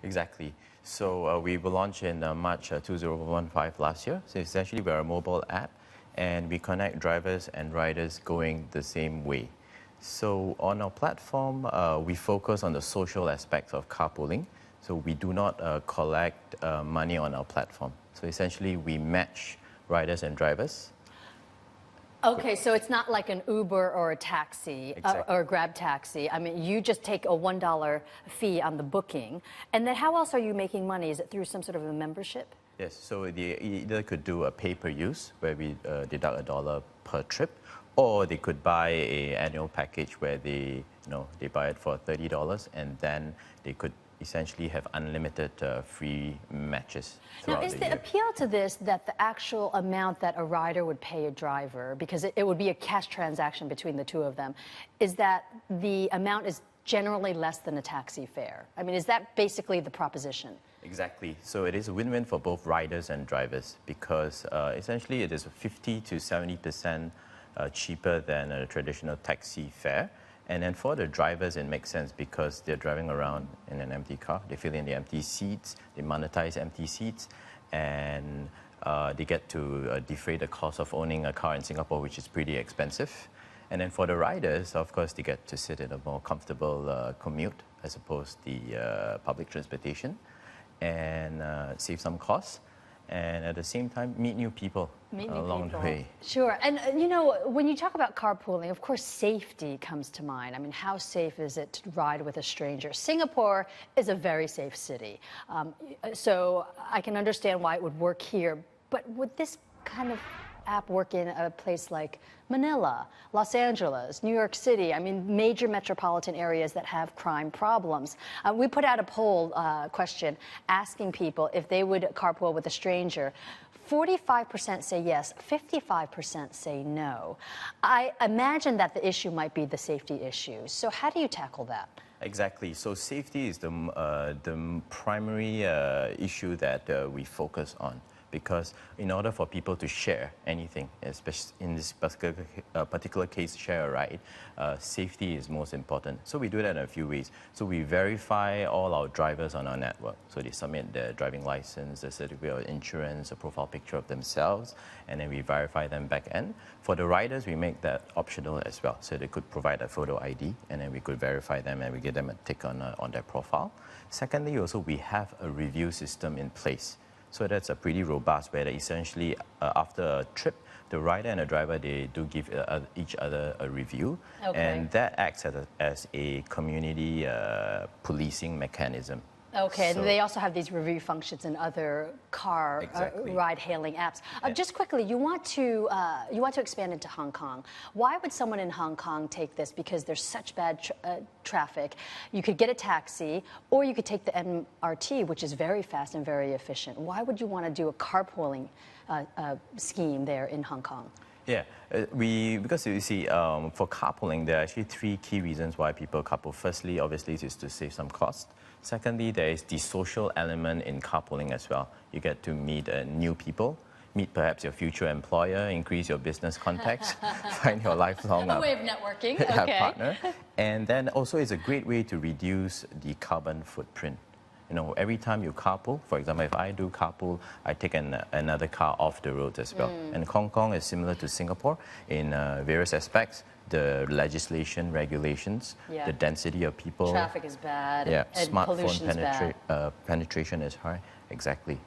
Exactly. So we were launched in March 2015 last year. So essentially we're a mobile app and we connect drivers and riders going the same way. So on our platform, we focus on the social aspects of carpooling. So we do not collect money on our platform. So essentially we match riders and drivers. Okay, so it's not like an Uber or a taxi or a Grab taxi. I mean, you just take a $1 fee on the booking. And then how else are you making money? Is it through some sort of a membership? Yes, so they either could do a pay-per-use, where we deduct $1 per trip, or they could buy an annual package where they buy it for $30, and then they could essentially have unlimited free matches throughout Now, is the the year. appeal to this that the actual amount that a rider would pay a driver, because it would be a cash transaction between the two of them, is that the amount is generally less than a taxi fare? I mean, is that basically the proposition? Exactly. So it is a win-win for both riders and drivers because essentially it is 50 to 70% cheaper than a traditional taxi fare. And then for the drivers, it makes sense because they're driving around in an empty car. They fill in the empty seats, they monetize empty seats, and they get to defray the cost of owning a car in Singapore, which is pretty expensive. And then for the riders, of course, they get to sit in a more comfortable commute as opposed to the public transportation and save some costs. And at the same time, meet new people along the way. Sure. And, when you talk about carpooling, of course, safety comes to mind. I mean, how safe is it to ride with a stranger? Singapore is a very safe city. So I can understand why it would work here. But would this kind of app work in a place like Manila, Los Angeles, New York City? I mean, major metropolitan areas that have crime problems. We put out a poll question asking people if they would carpool with a stranger. 45% say yes, 55% say no. I imagine that the issue might be the safety issue. So how do you tackle that? Exactly. So safety is the primary issue that we focus on. Because in order for people to share anything, especially in this particular case, share a ride, safety is most important. So we do that in a few ways. So we verify all our drivers on our network. So they submit their driving license, their certificate of insurance, a profile picture of themselves, and then we verify them back end. For the riders, we make that optional as well. So they could provide a photo ID, and then we could verify them and we give them a tick on their profile. Secondly, also, we have a review system in place. So that's a pretty robust where essentially after a trip, the rider and the driver, they do give each other a review. Okay. And that acts as a community policing mechanism. Okay, so, and they also have these review functions in other car ride-hailing apps. Just quickly, you want to expand into Hong Kong. Why would someone in Hong Kong take this? Because there's such bad traffic. You could get a taxi, or you could take the MRT, which is very fast and very efficient. Why would you want to do a carpooling scheme there in Hong Kong? Yeah, because you see, for carpooling, there are actually three key reasons why people carpool. Firstly, obviously, is to save some cost. Secondly, there is the social element in carpooling as well. You get to meet new people, meet perhaps your future employer, increase your business contacts, find your lifelong a way of networking. partner. And then also it's a great way to reduce the carbon footprint. Every time you carpool, for example, if I do carpool, I take another car off the road as well. And Hong Kong is similar to Singapore in various aspects. The legislation, regulations, the density of people. Traffic is bad. Yeah, and smartphone pollution is bad. penetration is high. Exactly.